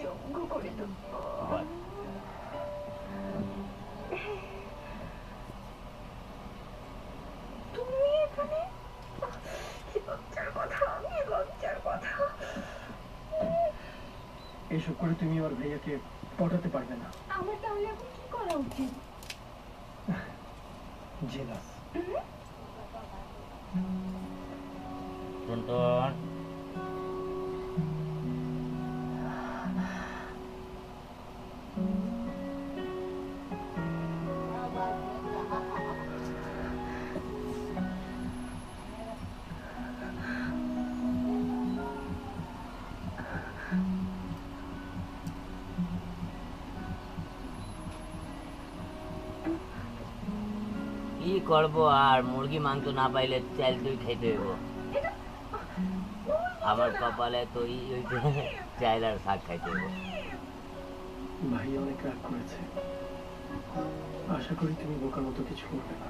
যোগ্য করে দেবো। বল। তুমি এখানে? কি লজ্জার কথা, কি লজ্জার কথা। এইসব করে তুমি আমার ভাইয়াকে পটাতে পারবে না। আমার তাহলে এখন কি করা উচিত? জেলাস। টুনটুন কি করবো আর, মুরগি মাংস না পাইলে চাল তুই খাইতে হইব। আমার কপালে তো চাইল আর শাক খাইতে হইব। ভাই অনেক রাগ করেছে, আশা করি তুমি বোকার মতো কিছু করবে না।